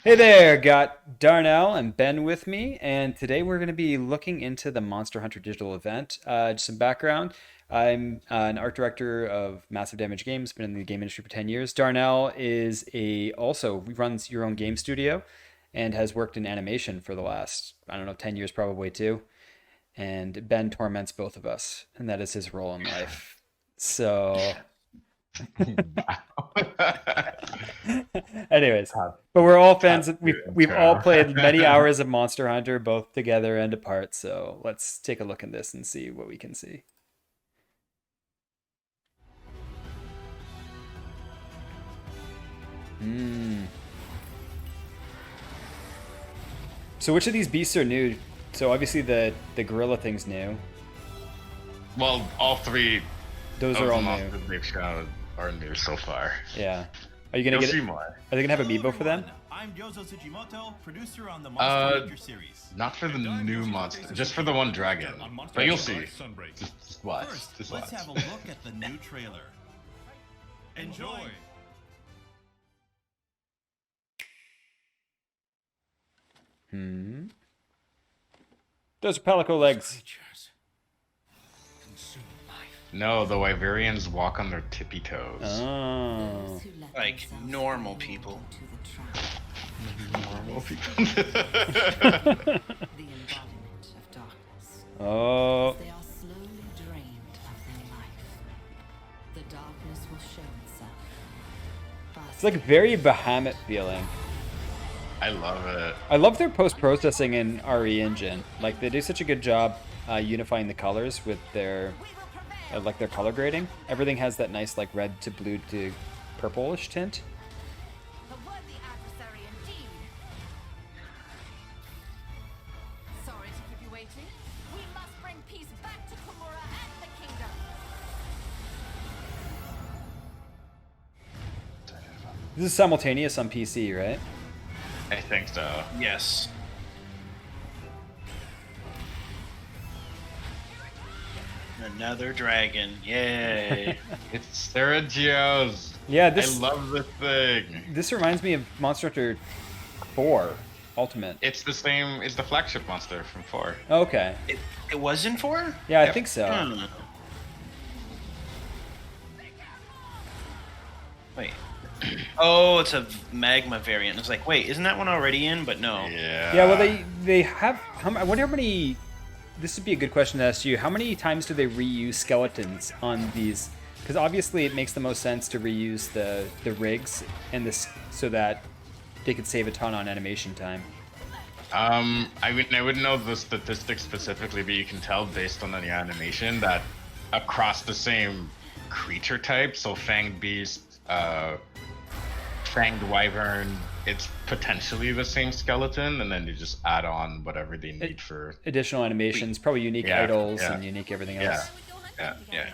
Hey there, got Darnell and Ben with me, and today we're going to be looking into the Monster Hunter digital event. Just some background. I'm an art director of Massive Damage Games, been in the game industry for 10 years. Darnell is also runs your own game studio and has worked in animation for the last, I don't know, 10 years probably too. And Ben torments both of us, and that is his role in life. So anyways, Top, but we're all fans. top We've two we've all intro. played many hours of Monster Hunter, both together and apart. So let's take a look at this and see what we can see. Hmm. So which of these beasts are new? So obviously the gorilla thing's new. Well, all three Those of are the all new. monsters they've shown are new so far. Yeah. Are you gonna You'll get see it? more. Are they gonna have Hello amiibo for them? everyone, I'm Yozo Tsujimoto, producer on the Monster Uh, Hunter series. Not for the And I'm new Yoshi monster, Showcase's just for the one character dragon. on Monster But you'll Hunter see. Sunbreak. Just watch. First, Just let's watch. have a look at the new trailer. Enjoy! Hmm. Those are pelico legs. Creatures consume life. No, the Wyverians walk on their tippy toes. Oh. Like normal people. Normal people. The embodiment of darkness. Oh. They are slowly drained of their life. The darkness will show itself. It's like very Bahamut feeling. I love it. I love their post-processing in RE Engine. Like they do such a good job unifying the colors with their like their color grading. Everything has that nice like red to blue to purplish tint. A worthy adversary indeed. Sorry to keep you waiting. We must bring peace back to Komura and the kingdom. This is simultaneous on PC, right? I think so. Yes. Another dragon. Yay. It's Sergio's. Yeah, I this love this thing. this reminds me of Monster Hunter 4 Ultimate. It's the same. It's the flagship monster from 4. Okay. it was in 4? Yeah, I Yep. think so. Hmm. Wait. Oh, it's a magma variant. It's like, wait, isn't that one already in? But no. Yeah. Yeah, well they have I wonder how many. This would be a good question to ask you. How many times do they reuse skeletons on these? Because obviously it makes the most sense to reuse the rigs and this so that they could save a ton on animation time. I wouldn't know the statistics specifically, but you can tell based on the animation that across the same creature type, so fanged beast, fanged wyvern, it's potentially the same skeleton, and then you just add on whatever they need for. Additional animations, probably unique Yeah, idols yeah. and unique everything Yeah, else. yeah. Yeah.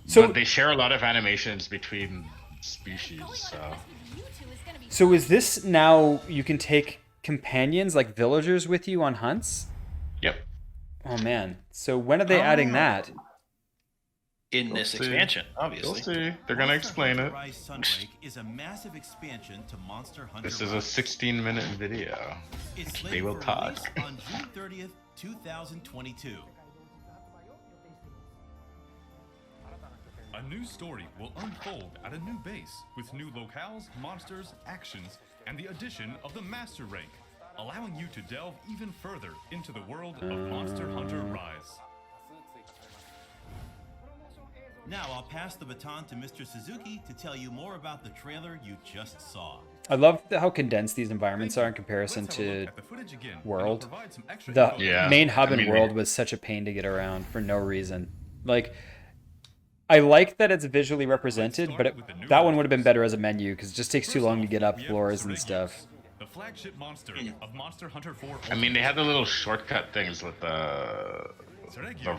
So But they share a lot of animations between species, so. You two is gonna be so is this now you can take companions like villagers with you on hunts? Yep. Oh man. So when are they adding that? In this see. expansion, You'll obviously. see. They're gonna explain it. Rise Sunbreak is a massive expansion to Monster Hunter This is a Rise. 16-minute video. It's They slated will for talk. release on June 30th, 2022. A new story will unfold at a new base with new locales, monsters, actions, and the addition of the Master Rank, allowing you to delve even further into the world of Monster Hunter Rise. Now I'll pass the baton to Mr. Suzuki to tell you more about the trailer you just saw. I love how condensed these environments are in comparison Let's have a to look at the footage again, and World. I'll provide some extra the info. Yeah. main hub I and mean, world was such a pain to get around for no reason. Like, I like that it's visually represented, but that one would have been better as a menu because it just takes too First long to off, get up we have floors and Serenius, stuff. The flagship monster of Monster Hunter 4. I mean, they had the little shortcut things with the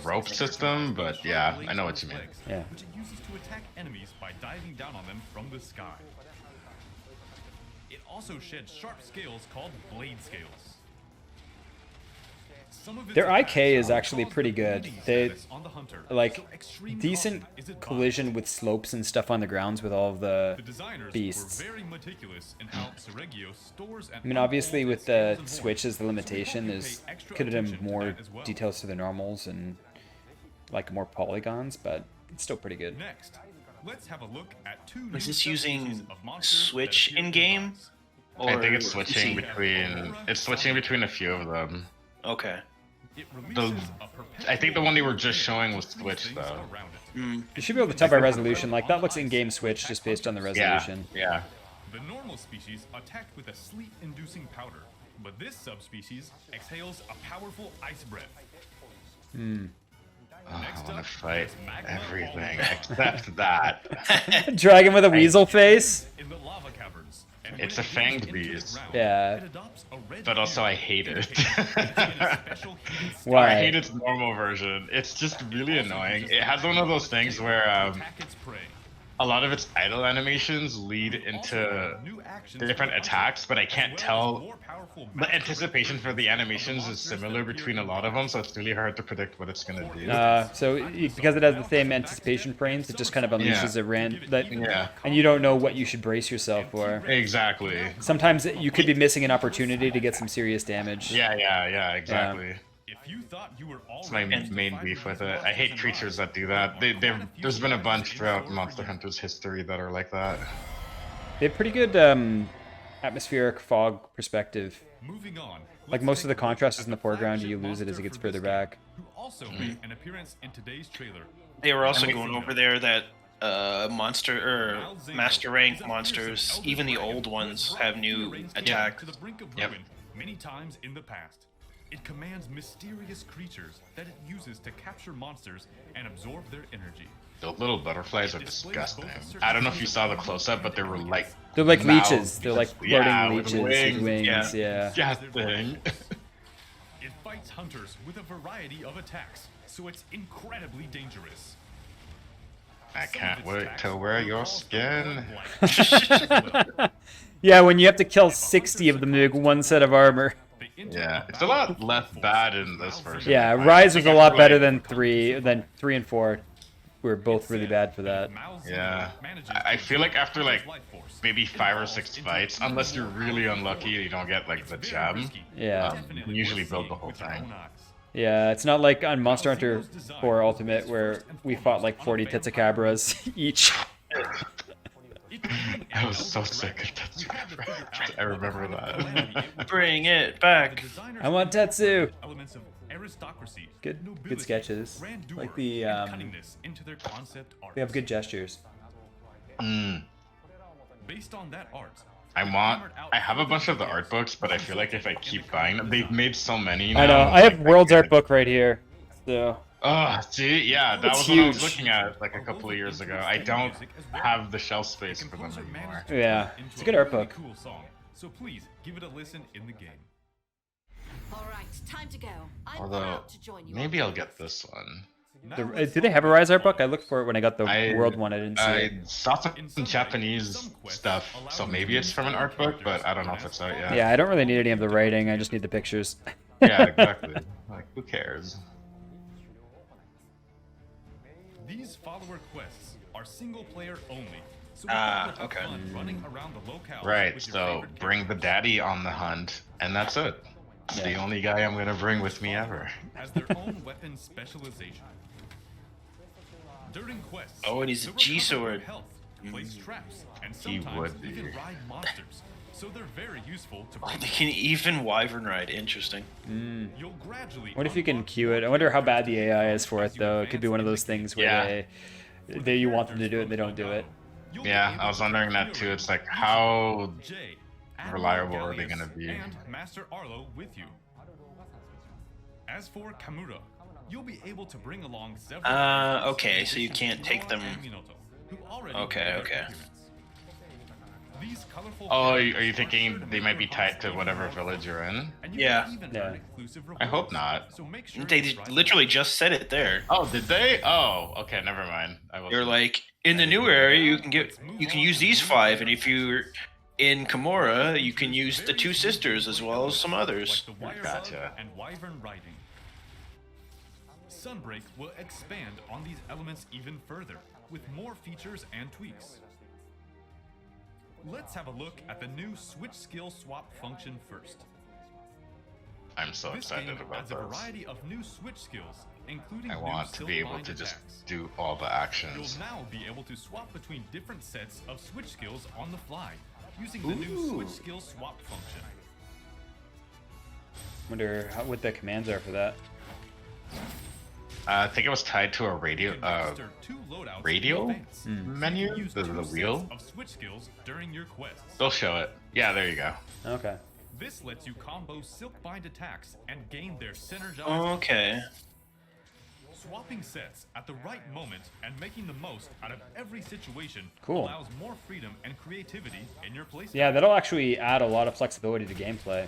rope system, but yeah, I know what you mean. Yeah. Which it uses to attack enemies by diving down on them from the sky. It also sheds sharp scales called blade scales. Some of its Their attacks IK is will actually cause pretty the good. bleeding They status on the hunter, like so extreme decent caution is advised. collision with slopes and stuff on the grounds with all of the The designers beasts. were very meticulous in how Sergio stores and I mean, obviously unfolds with its the scales and switch as the horns, so we limitation hope you is pay extra could have done attention to more that as well. details to the normals and like more polygons, but it's still pretty good. Next, let's have a look at two Is new this using subspecies of monsters that Switch appear in game? box. I think it's Or switching PC? between. It's switching between a few of them. Okay. It The, releases a I think the one they were just perpetual showing was with three Switch things though. around it. You should be able to tell by resolution. Like that looks in-game Switch just based on the Yeah, resolution. yeah. The normal species attacked with a sleep-inducing powder, but this subspecies exhales a powerful ice breath. Oh, I Next want up to fight is magma everything ball. except that. Dragon with a weasel face. In the lava caverns. And It's when a it fanged enters its beast. ground, Yeah. it adopts a red But also hue, I hate it. indicating a special heated state. Why? I hate its normal version. It's just really annoying. It has one of those things where Attack its prey. a lot of its idle animations lead into different attacks, but I can't tell. The anticipation for the animations is similar between a lot of them, so it's really hard to predict what it's gonna do. Because it has the same anticipation frames, it just kind of unleashes Yeah. and you don't know what you should brace yourself for. Exactly. Sometimes you could be missing an opportunity to get some serious damage. Yeah, exactly. If you thought you were It's my already main beef with it. I hate creatures that do that. There's been a bunch throughout Monster Hunter's history that are like that. They have pretty good atmospheric fog perspective. moving on. Like most of the contrast is in the foreground, you lose it as it gets further back. Who also made an appearance in today's trailer. They were also going over there that monster or master rank monsters, even the old ones, have new attacks. To the brink of Yep. ruin many times in the past. It commands mysterious creatures that it uses to capture monsters and absorb their energy. The little butterflies are disgusting. I don't know if you saw the close-up, but they were like They're like mouths. leeches. They're like floating Yeah, with leeches with wings. Yeah. Yeah. disgusting. It fights hunters with a variety of attacks, so it's incredibly dangerous. I can't wait to wear your skin. Yeah, when you have to kill 60 of them to make one set of armor. Yeah, it's a lot less bad in this version. Yeah, Rise was a lot better than 3 and 4. Were both really bad for that. Yeah, I feel like after like maybe 5 or 6 fights, unless you're really unlucky and you don't get like the gem, Yeah. you can usually build the whole thing. Yeah, it's not like on Monster Hunter 4 Ultimate where we fought like 40 Tetsukabras each. I was so sick of that. I remember that. Bring it back. I want Tetsu. Elements of aristocracy, Good nobility, sketches. grandeur, Like the and cunningness into their concept art. they have good gestures. Based on that art, I have a bunch of the art books, but I feel like if I keep buying them, they've made so many now. I know. I have World's Art Book right here. So Oh, see, yeah, that It's was what I was huge. looking at like a couple of years ago. I don't have the shelf space for them anymore. Yeah, it's a good art book. Cool song. So please give it a listen in the game. All right, time to go. I'm Although, proud to join you. maybe I'll get this one. do they have a Rise Art Book? I looked for it when I got the I- World one. I didn't see I it. saw some Japanese stuff, so maybe it's from an art book, but I don't know if it's out yet. Yeah, I don't really need any of the writing. I just need the pictures. Yeah, exactly. Like, who cares? These follower quests are single player only. So Ah, have okay. fun running around the locales Right, with your so favorite bring the daddy on the hunt, and that's it. It's the Yeah. only guy I'm gonna bring with me ever. has their own weapon specialization. During quests, Oh, and he's a you'll G recover sword. your health, place traps, and He sometimes would even be. ride monsters. So they're very useful to Oh, bring. they can even wyvern ride. Interesting. You'll gradually What if you can unlock queue it? I wonder how bad the AI is for it, though. It could be one of those things where Yeah. they you want them to do it and they don't do it. You'll be Yeah, able I was to wondering that fight too. It's like, heroes how Jay, Admiral reliable are they Gallius, gonna be? And Master Arlo with you. As for Kamura, you'll be able to bring along several. Okay, so you can't take them. Okay, okay. These colorful Oh, are characters you thinking are they might be tied to whatever village you're in? and you Yeah. can even Yeah. earn exclusive I hope rewards. not. So make sure They to try them literally out. just said it there. Oh, did they? Oh, okay, never mind. They're like, in the new area, you can use these 5, and if you're in Kimura, you can use the 2 sisters as well as some others. Like the wire Gotcha. bug and wyvern riding. Sunbreak will expand on these elements even further, with more features and tweaks. Let's have a look at the new Switch Skill Swap function first. I'm so This excited game about adds a this. variety of new Switch skills, including I new want to be able silk-bind to just attacks. do all the You'll actions. now be able to swap between different sets of Switch skills on the fly, using the new Switch Skill Swap function. Wonder what the commands are for that. I think it was tied to a You radio can register 2 loadouts radio? in advance. menu, Use the 2 wheel. sets of Switch skills during your quests. They'll show it. Yeah, there you go. Okay. This lets you combo silk-bind attacks and gain their synergized. Okay. Swapping sets at the right moment and making the most out of every situation Cool. allows more freedom and creativity in your playstyle. Yeah, that'll actually add a lot of flexibility to gameplay.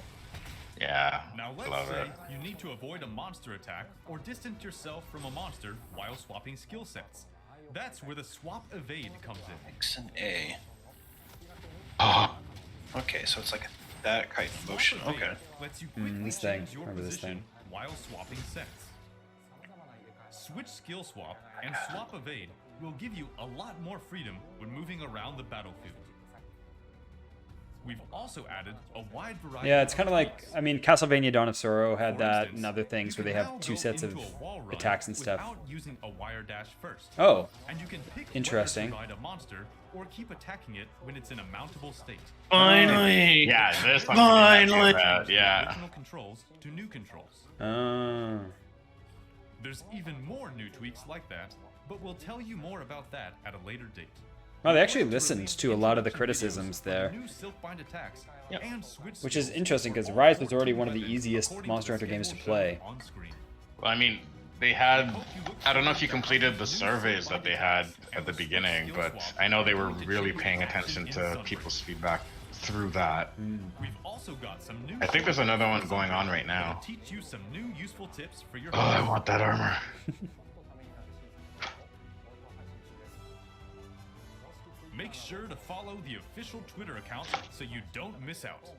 Yeah, Now let's love say it. you need to avoid a monster attack or distance yourself from a monster while swapping skill sets. That's where the swap evade comes in. X and A. Oh, Okay, so it's like that kind of motion. Swap evade Okay. lets you quickly this thing. change your Remember this position thing. while swapping sets. Switch skill swap and swap evade will give you a lot more freedom when moving around the battlefield. We've also added a wide variety. Yeah, it's kind of like, I mean, Castlevania Dawn of Sorrow had For that instance, and other things you where they can now have 2 go sets of into a wall run attacks and stuff. without using a wire dash first. Oh, And you can pick Interesting. whether to ride a monster or keep attacking it when it's in a mountable state. Finally. yeah, this one. Finally. Yeah. Original controls to new controls. There's even more new tweaks like that, but we'll tell you more about that at a later date. Well, they actually We're going listened release to a lot of the introduction criticisms videos for there. new silk-bind attacks and switch Which is skills, interesting, 'cause all Rise was with already two one of the weapons easiest according Monster to the Hunter games to schedule play. shown on screen. Well, I mean, they had. I don't know if you completed the surveys that they had at the beginning, but I know they were really paying attention to people's feedback through that. We've also got some new I think there's another one going on right now. that'll teach you some new useful tips for your Oh, I hunt. want that armor. Make sure to follow the official Twitter account so you don't miss out.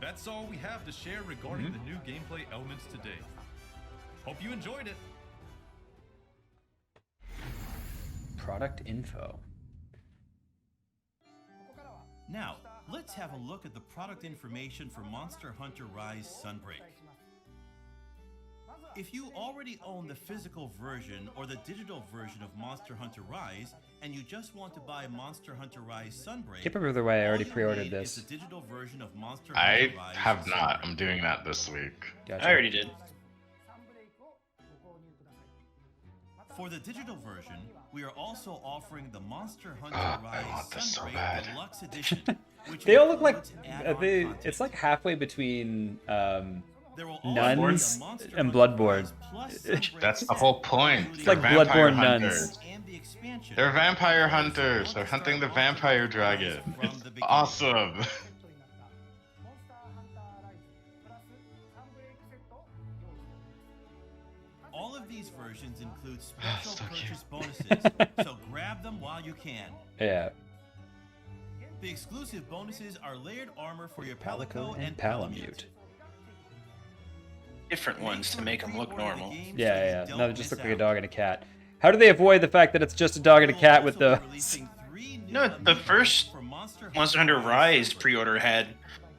That's all we have to share regarding the new gameplay elements today. Hope you enjoyed it. Product info. Now, let's have a look at the product information for Monster Hunter Rise Sunbreak. If you already own the physical version or the digital version of Monster Hunter Rise, and you just want to buy Monster Hunter Rise Sunbreak, Can't remember the way I already all you pre-ordered need this. is the digital version of Monster I Hunter Rise have not. Sunbreak. I'm doing that this week. Gotcha. I already did. For the digital version, we are also offering the Monster Hunter I Rise want this so Sunbreak bad. Deluxe Edition. Which They all look like includes add-on content. it's like halfway between There will also nuns be a Monster and Hunter Bloodborne. Rise Plus Sunbreak That's the set, whole point. including They're like vampire Bloodborne nuns. hunters. and the expansion. They're vampire hunters. They're hunting the vampire dragon. From It's the beginning. awesome. All of these versions include Ah, special so cute. purchase bonuses, so grab them while you can. yeah. The exclusive bonuses are layered armor for your Palico Palico and Palamute. Different ones to make them look normal. Yeah. No, they just look like a dog and a cat. How do they avoid the fact that it's just a dog and a cat with the? No, the first Monster Hunter Rise pre-order had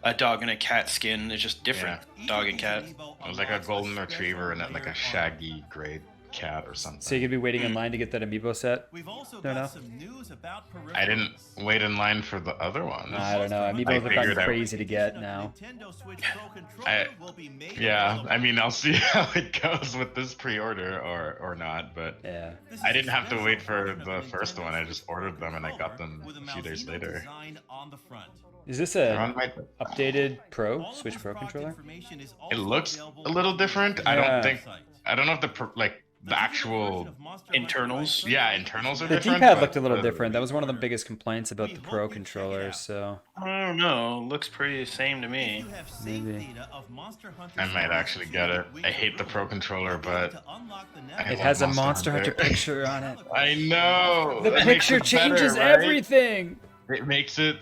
a dog and a cat skin. It's just different. Dog and cat. It was like a golden retriever and then like a shaggy gray cat or something. So you could be waiting in line to get that amiibo set. We've also Don't got know. some news about I didn't peripherals. wait in line for the other ones. I don't know. Amiibos have figured gotten I- crazy to get now. Nintendo Switch Pro controller will be made Yeah, available. I mean, I'll see how it goes with this pre-order or not, but Yeah. This I is didn't a have to special wait for version of the first Nintendo one. I just Switch ordered them and I got controller them with a few days Malzeno later. design on the front. Is this They're a on my. updated Pro All of Switch this Pro product controller? information is It also looks available a little on the different. I Yeah. don't think. website. I don't know if the the actual. Internals? Yeah, internals are The different. D-pad but looked a little the- different. That was one of the biggest complaints about the Pro controller. So I don't know. Looks pretty the same to me. Maybe. I might actually get it. I hate the Pro controller, but I it love has a Monster Monster Hunter Hunter. picture on it. I know. The That makes picture it better, changes right? everything. It makes it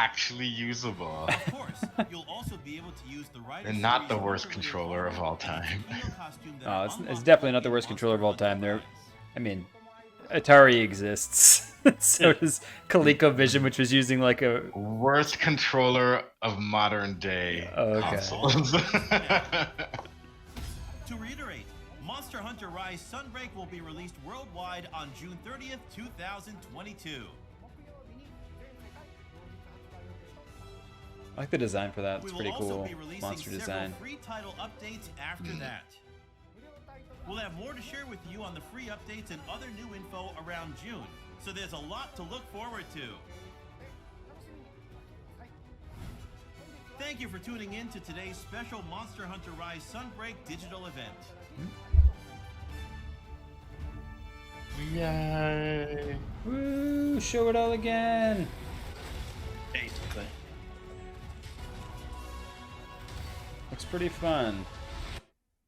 actually usable. Of course, you'll also be able to use the Rider And not the Series worst Hunter controller of all time. Neo costume that Oh, it's unlocks definitely not the only worst controller of all Monster time. Hunter There, Rise. I mean, Atari exists. So does ColecoVision, which was using like a. Worst controller of modern day Okay. consoles. To reiterate, Monster Hunter Rise Sunbreak will be released worldwide on June 30th, 2022. I like the design for that. It's We will pretty also cool. be releasing Monster several design. free title updates after that. We'll have more to share with you on the free updates and other new info around June, so there's a lot to look forward to. Thank you for tuning in to today's special Monster Hunter Rise Sunbreak digital event. Yay. Woo! Show it all again. Basically. Looks pretty fun.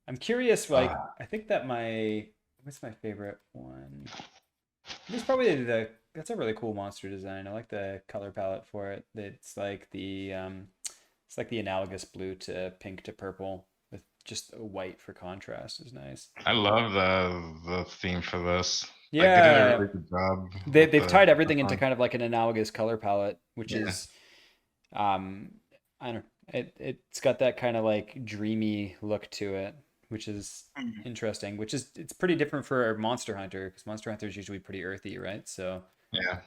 I'm curious, like, I think that what's my favorite one? It's probably that's a really cool monster design. I like the color palette for it. It's like the analogous blue to pink to purple with just a white for contrast is nice. I love the theme for this. Like, they did Yeah. a really good job. They've tied everything into kind of like an analogous color palette, which Yeah. is, I don't know, it's got that kind of like dreamy look to it, which is interesting. It's pretty different for Monster Hunter because Monster Hunter is usually pretty earthy, right? So, Yeah.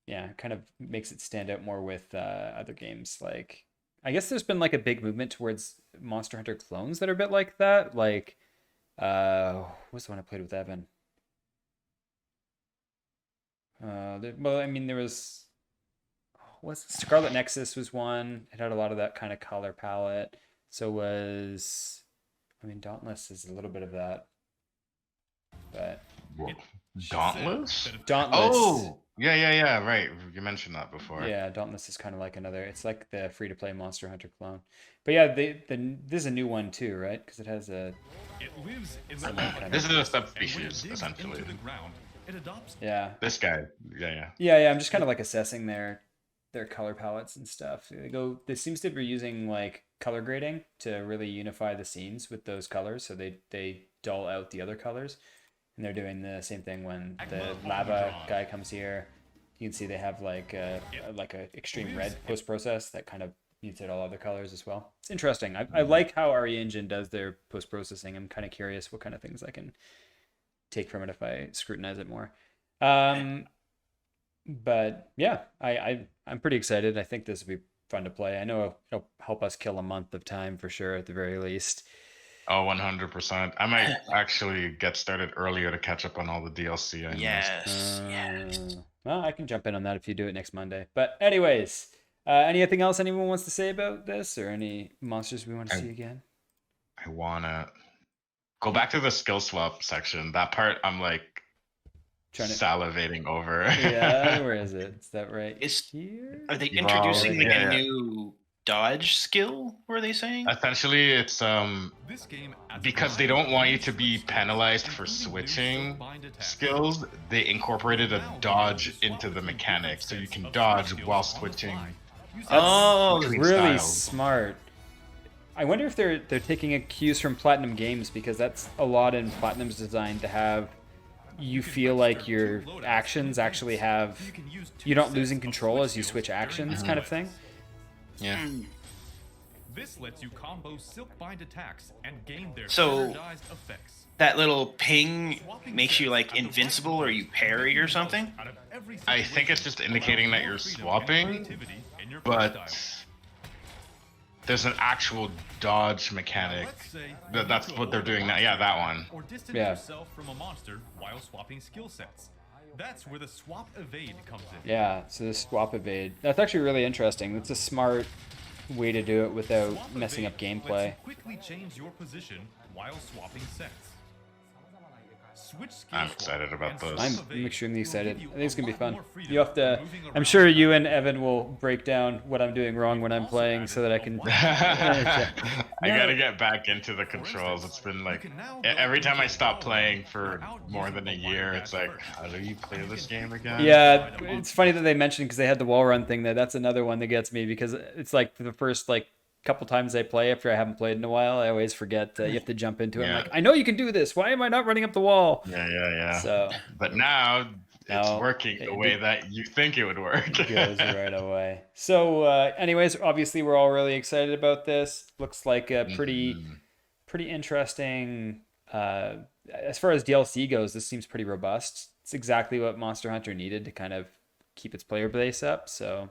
yeah, it kind of makes it stand out more with other games. Like, I guess there's been like a big movement towards Monster Hunter clones that are a bit like that. Like, what's the one I played with Evan? Well, I mean, there was Scarlet Nexus was one. It had a lot of that kind of color palette. So was, I mean, Dauntless is a little bit of that, but Dauntless? Dauntless. Oh, yeah, right. You mentioned that before. Yeah, Dauntless is kind of like another. It's like the free-to-play Monster Hunter clone. But yeah, this is a new one too, right? Because it has a. It lives in Some the kind of- This is a and when it subspecies, digs essentially. into the ground, it adopts Yeah. This guy. Yeah. Yeah. I'm just kind of like assessing their color palettes and stuff. They seems to be using like color grading to really unify the scenes with those colors, so they dull out the other colors. And they're doing the same thing when the lava guy comes here. You can see they have like a extreme red post process that kind of mutes out all other colors as well. It's interesting. I like how RE Engine does their post processing. I'm kind of curious what kind of things I can take from it if I scrutinize it more. But yeah, I'm pretty excited. I think this will be fun to play. I know it'll help us kill a month of time for sure at the very least. Oh, 100%. I might actually get started earlier to catch up on all the DLC I missed. Yes. Well, I can jump in on that if you do it next Monday. But anyways, anything else anyone wants to say about this, or any monsters we want to see again? I wanna go back to the skill swap section. That part I'm like salivating over. Yeah, where is it? Is that right Is- here? Are they introducing like yeah. a new dodge skill? Were they saying? Essentially, it's this game as because a they don't want you to be including penalized for new switching bind attacks. skills. They incorporated a dodge into the mechanic, so you can dodge while switching. Oh, between Really styles. smart. I wonder if they're taking cues from Platinum Games, because that's a lot in Platinum's design to have you feel like your actions actually have, you're not losing control as you switch actions kind of thing. Yeah. This lets you combo silk bind attacks and gain their So- standardized effects. that little ping makes you like invincible, or you parry or something? Out of every I think it's just indicating that you're swapping, but there's an actual dodge mechanic. That's what they're doing now. Yeah, that one. Or distance Yeah. yourself from a monster while swapping skill sets. That's where the swap evade comes in. Yeah, so the swap evade. That's actually really interesting. That's a smart way to do it without Swap messing up evade lets gameplay. you quickly change your position while swapping sets. Switch skill I'm swap excited about and those. I'm Swap Evade extremely will excited. give you I think it's a gonna be lot fun. more freedom You have to. moving I'm around sure the you map. and Evan will break down what I'm doing wrong when I'm Also playing, added so that I a can. wide I No. gotta get back into the For controls. instance, It's been you like can now every go time I into stop power playing level for without more using than a the wire year, it's dash like, first. how do you play You this can game pick again? Yeah, the it's funny that they mentioned because they had the wall run thing there. That's another one that gets me because it's like the first like couple times I play after I haven't played in a while, I always forget you have to jump into it. I'm Yeah. like, I know you can do this. Why am I not running up the wall? Yeah. So But now it's now working the way that you think it would work. goes right away. So, anyways, obviously we're all really excited about this. Looks like a Mhm. pretty interesting. As far as DLC goes, this seems pretty robust. It's exactly what Monster Hunter needed to kind of keep its player base up. So,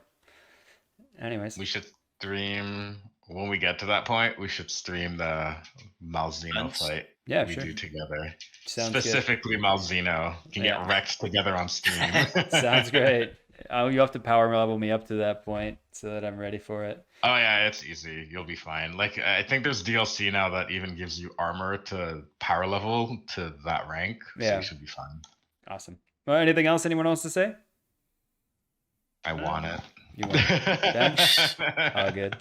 anyways, We should stream when we get to that point. We should stream the Malzeno Uns- fight Yeah, we sure. do together. Sounds good. Specifically, Malzeno can Yeah. get wrecked together on stream. Sounds great. You have to power level me up to that point so that I'm ready for it. Oh yeah, it's easy. You'll be fine. Like I think there's DLC now that even gives you armor to power level to that rank. So Yeah. you should be fine. Awesome. Well, anything else anyone wants to say? I want it. You want it? Ben? Oh, good.